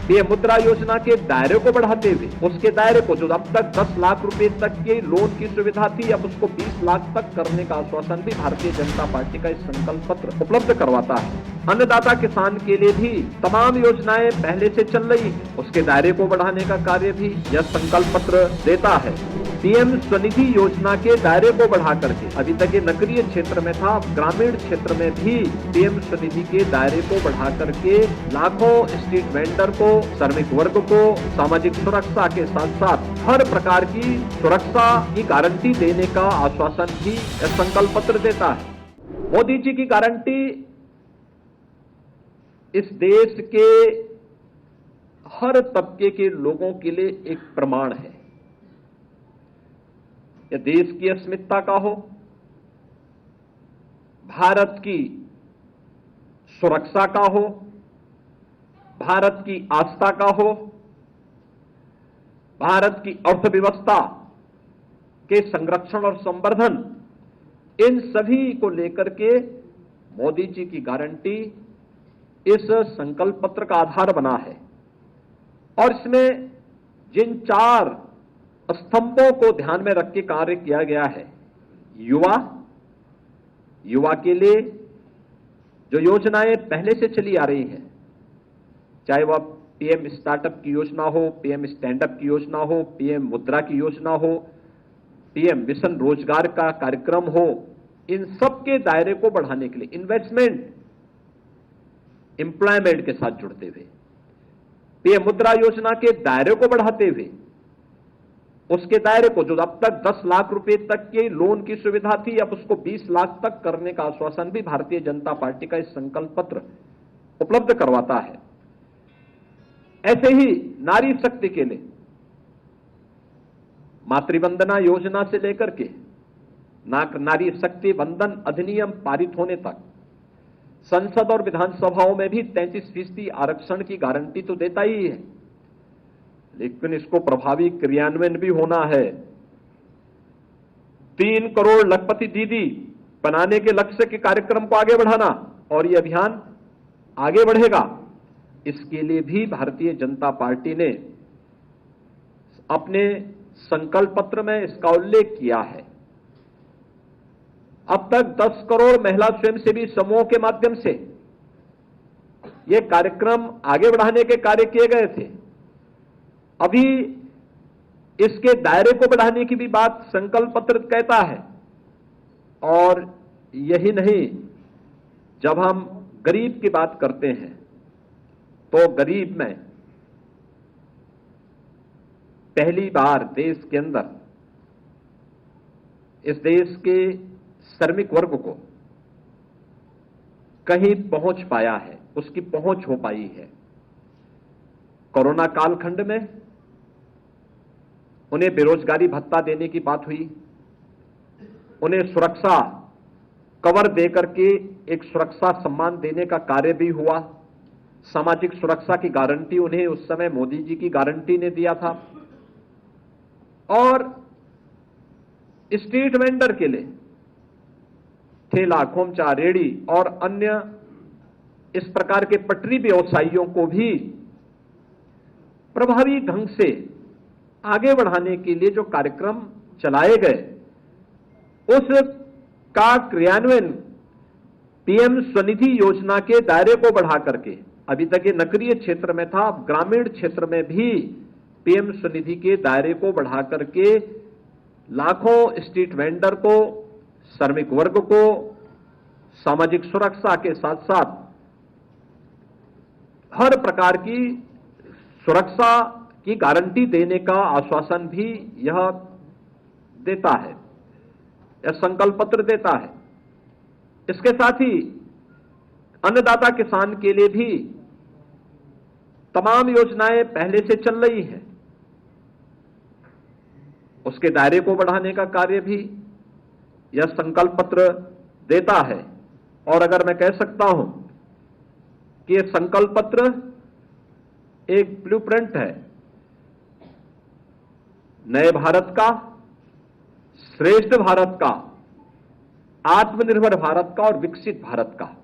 PM मुद्रा योजना के दायरे को बढ़ाते हुए उसके दायरे को, जो अब तक 10 लाख रुपए तक के लोन की सुविधा थी, अब उसको 20 लाख तक करने का आश्वासन भी भारतीय जनता पार्टी का इस संकल्प पत्र उपलब्ध करवाता है। अन्नदाता किसान के लिए भी तमाम योजनाएं पहले से चल रही है, उसके दायरे को बढ़ाने का कार्य भी यह संकल्प पत्र देता है। पीएम स्वनिधि योजना के दायरे को बढ़ा करके, अभी तक ये नगरीय क्षेत्र में था, ग्रामीण क्षेत्र में भी पीएम स्वनिधि के दायरे को बढ़ा करके लाखों स्ट्रीट वेंडर को, श्रमिक वर्ग को सामाजिक सुरक्षा के साथ साथ हर प्रकार की सुरक्षा की गारंटी देने का आश्वासन भी यह संकल्प पत्र देता है। मोदी जी की गारंटी इस देश के हर तबके के लोगों के लिए एक प्रमाण है। यह देश की अस्मिता का हो, भारत की सुरक्षा का हो, भारत की आस्था का हो, भारत की अर्थव्यवस्था के संरक्षण और संवर्धन, इन सभी को लेकर के मोदी जी की गारंटी इस संकल्प पत्र का आधार बना है। और इसमें जिन 4 स्तंभों को ध्यान में रख के कार्य किया गया है, युवा के लिए जो योजनाएं पहले से चली आ रही हैं, चाहे वह पीएम स्टार्टअप की योजना हो, पीएम स्टैंडअप की योजना हो, पीएम मुद्रा की योजना हो, पीएम मिशन रोजगार का कार्यक्रम हो, इन सब के दायरे को बढ़ाने के लिए इन्वेस्टमेंट, एम्प्लॉयमेंट के साथ जुड़ते हुए पीएम मुद्रा योजना के दायरे को बढ़ाते हुए उसके दायरे को, जो अब तक 10 लाख रुपए तक के लोन की सुविधा थी, अब उसको 20 लाख तक करने का आश्वासन भी भारतीय जनता पार्टी का इस संकल्प पत्र उपलब्ध करवाता है। ऐसे ही नारी शक्ति के लिए मातृवंदना योजना से लेकर के नारी शक्ति वंदन अधिनियम पारित होने तक संसद और विधानसभाओं में भी 33% आरक्षण की गारंटी तो देता ही है, लेकिन इसको प्रभावी क्रियान्वयन भी होना है। 3 करोड़ लखपति दीदी बनाने के लक्ष्य के कार्यक्रम को आगे बढ़ाना, और यह अभियान आगे बढ़ेगा, इसके लिए भी भारतीय जनता पार्टी ने अपने संकल्प पत्र में इसका उल्लेख किया है। अब तक 10 करोड़ महिला स्वयंसेवी समूहों के माध्यम से यह कार्यक्रम आगे बढ़ाने के कार्य किए गए थे। अभी इसके दायरे को बढ़ाने की भी बात संकल्प पत्र कहता है। और यही नहीं, जब हम गरीब की बात करते हैं तो गरीब में पहली बार देश के अंदर, इस देश के श्रमिक वर्ग को कहीं पहुंच पाया है, उसकी पहुंच हो पाई है। कोरोना कालखंड में उन्हें बेरोजगारी भत्ता देने की बात हुई, उन्हें सुरक्षा कवर देकर के एक सुरक्षा सम्मान देने का कार्य भी हुआ। सामाजिक सुरक्षा की गारंटी उन्हें उस समय मोदी जी की गारंटी ने दिया था। और स्ट्रीट वेंडर के लिए ठेला, खोमचा, रेड़ी और अन्य इस प्रकार के पटरी व्यवसायियों को भी प्रभावी ढंग से आगे बढ़ाने के लिए जो कार्यक्रम चलाए गए, उसका क्रियान्वयन पीएम स्वनिधि योजना के दायरे को बढ़ा करके, अभी तक ये नगरीय क्षेत्र में था, ग्रामीण क्षेत्र में भी पीएम स्वनिधि के दायरे को बढ़ा करके लाखों स्ट्रीट वेंडर को, श्रमिक वर्ग को सामाजिक सुरक्षा के साथ साथ हर प्रकार की सुरक्षा की गारंटी देने का आश्वासन भी यह देता है, यह संकल्प पत्र देता है। इसके साथ ही अन्नदाता किसान के लिए भी तमाम योजनाएं पहले से चल रही हैं, उसके दायरे को बढ़ाने का कार्य भी यह संकल्प पत्र देता है। और अगर मैं कह सकता हूं कि यह संकल्प पत्र एक ब्लूप्रिंट है नए भारत का, श्रेष्ठ भारत का, आत्मनिर्भर भारत का और विकसित भारत का।